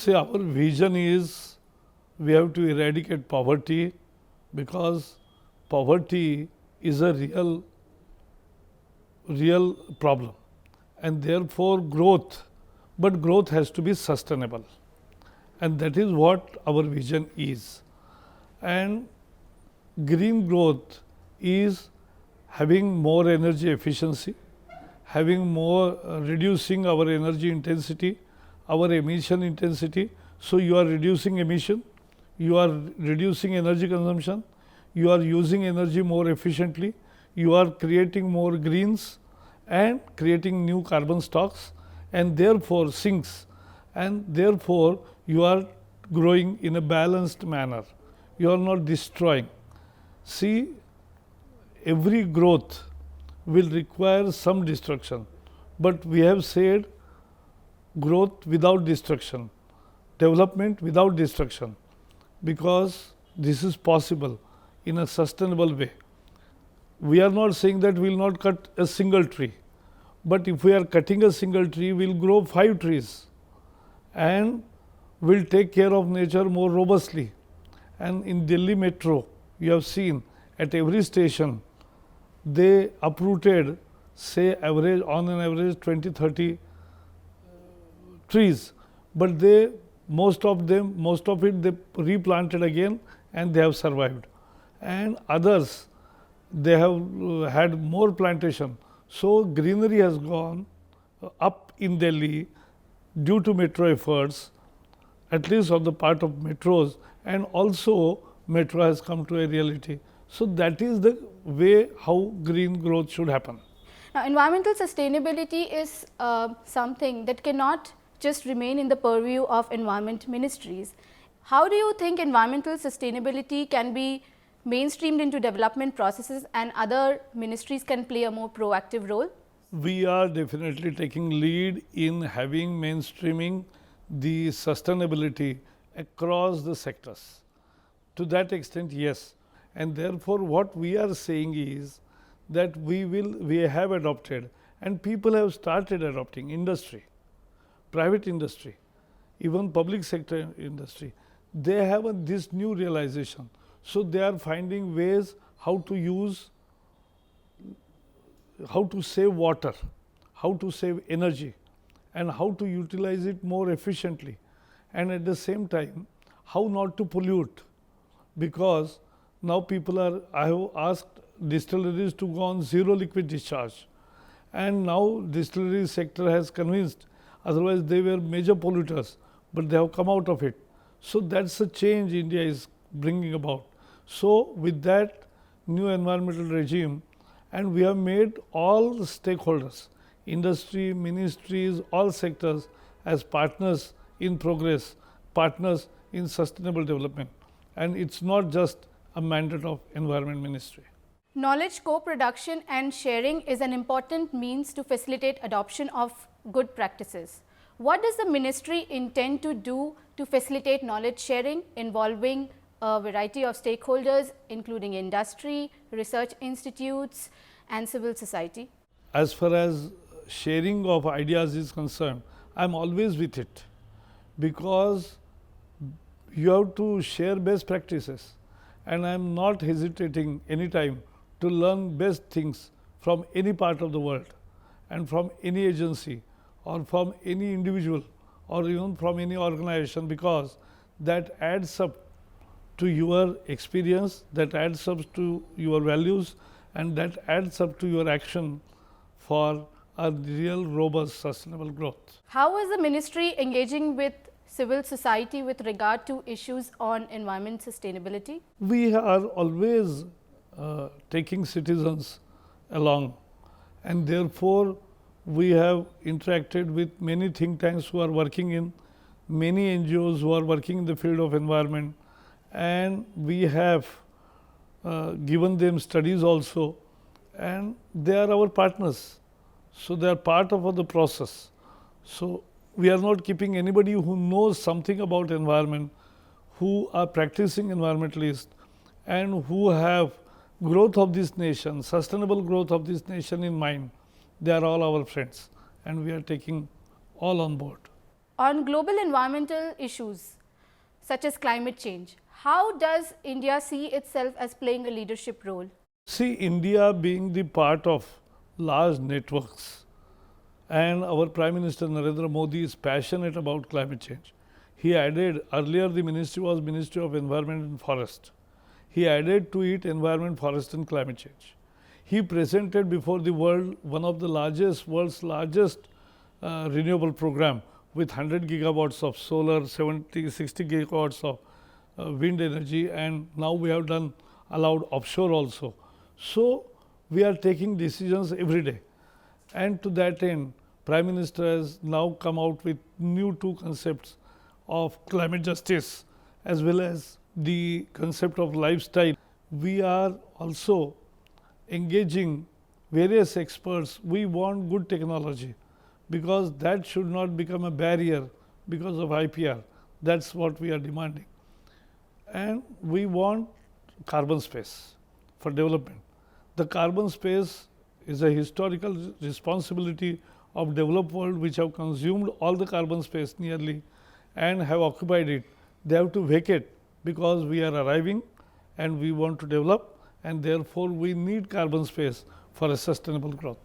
See, our vision is we have to eradicate poverty, because poverty is a real problem, and therefore growth, but growth has to be sustainable, and that is what our vision is. And green growth is having more energy efficiency, having more reducing our energy intensity, our emission intensity. So, you are reducing emission, you are reducing energy consumption, you are using energy more efficiently, you are creating more greens and creating new carbon stocks, and therefore sinks, and therefore you are growing in a balanced manner, you are not destroying. See, every growth will require some destruction, but we have said growth without destruction, development without destruction, because this is possible in a sustainable way. We are not saying that we will not cut a single tree, but if we are cutting a single tree, we will grow 5 trees and will take care of nature more robustly. And in Delhi metro, you have seen at every station, they uprooted, say average, on an average 20-30 trees, but they most of it they replanted again and they have survived, and others they have had more plantation. So, greenery has gone up in Delhi due to metro efforts, at least on the part of metros, and also metro has come to a reality. So, that is the way how green growth should happen. Now, environmental sustainability is something that cannot just remain in the purview of environment ministries. How do you think environmental sustainability can be mainstreamed into development processes and other ministries can play a more proactive role? We are definitely taking lead in having mainstreaming the sustainability across the sectors. To that extent, yes. And therefore, what we are saying is that we have adopted, and people have started adopting, industry, private industry, even public sector industry, they have this new realization. So, they are finding ways how to use, how to save water, how to save energy, and how to utilize it more efficiently, and at the same time how not to pollute, because now people are, I have asked distilleries to go on zero liquid discharge, and now distillery sector has convinced, otherwise they were major polluters, but they have come out of it. So, that is a change India is bringing about. So, with that new environmental regime, and we have made all the stakeholders, industry, ministries, all sectors as partners in progress, partners in sustainable development, and it is not just a mandate of Environment Ministry. Knowledge co-production and sharing is an important means to facilitate adoption of good practices. What does the ministry intend to do to facilitate knowledge sharing involving a variety of stakeholders, including industry, research institutes and civil society? As far as sharing of ideas is concerned, I am always with it, because you have to share best practices, and I am not hesitating any time to learn best things from any part of the world, and from any agency or from any individual or even from any organization, because that adds up to your experience, that adds up to your values, and that adds up to your action for a real robust sustainable growth. How is the ministry engaging with civil society with regard to issues on environment sustainability? We are always taking citizens along, and therefore, we have interacted with many think tanks who are working in, many NGOs who are working in the field of environment, and we have given them studies also, and they are our partners. So, they are part of the process. So, we are not keeping anybody who knows something about environment, who are practicing environmentalists, and who have growth of this nation, sustainable growth of this nation in mind. They are all our friends, and we are taking all on board. On global environmental issues such as climate change, how does India see itself as playing a leadership role? See, India being the part of large networks, and our Prime Minister Narendra Modi is passionate about climate change. He added, earlier the ministry was Ministry of Environment and Forest. He added to it environment, forest and climate change. He presented before the world one of the world's largest renewable program with 100 gigawatts of solar, 60 gigawatts of wind energy, and now we have allowed offshore also. So, we are taking decisions every day, and to that end Prime Minister has now come out with new two concepts of climate justice as well as the concept of lifestyle. We are also engaging various experts. We want good technology because that should not become a barrier because of IPR. That is what we are demanding. And we want carbon space for development. The carbon space is a historical responsibility of developed world which have consumed all the carbon space nearly and have occupied it. They have to vacate because we are arriving and we want to develop, and therefore we need carbon space for a sustainable growth.